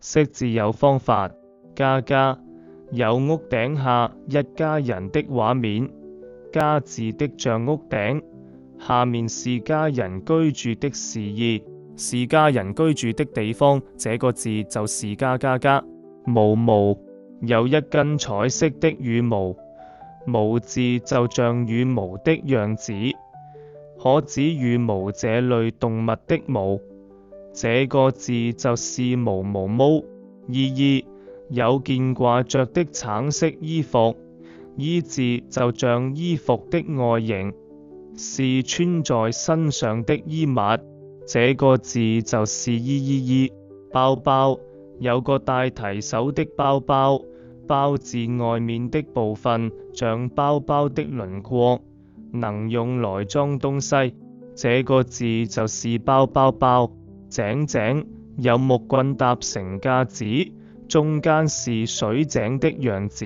識字有方法。家家，有屋頂下一家人的畫面，家字的像屋頂，下面是家人居住的示意，是家人居住的地方，這個字就是家家家。毛毛，有一根彩色的羽毛，毛字就像羽毛的樣子，可指羽毛這類動物的毛，這個字就是毛毛毛。意義，有件掛着的橙色衣服，衣字就像衣服的外形，是穿在身上的衣物，這個字就是衣。包包，有個帶提手的包包，包字外面的部分像包包的輪廓，能用來裝東西，這個字就是包包包。井井，有木棍搭成架子，中間是水井的樣子，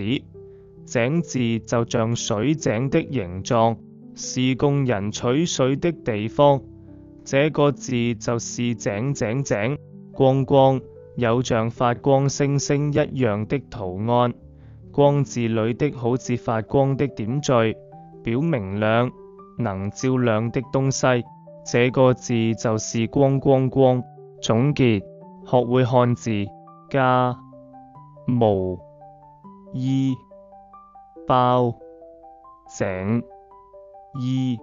井字就像水井的形狀，是供人取水的地方，這個字就是井。光光，有像發光星星一樣的圖案，光字裏的好似發光的點綴，表明亮，能照亮的東西，這個字就是光。總結，學會漢字，家、毛、衣、包、井、衣。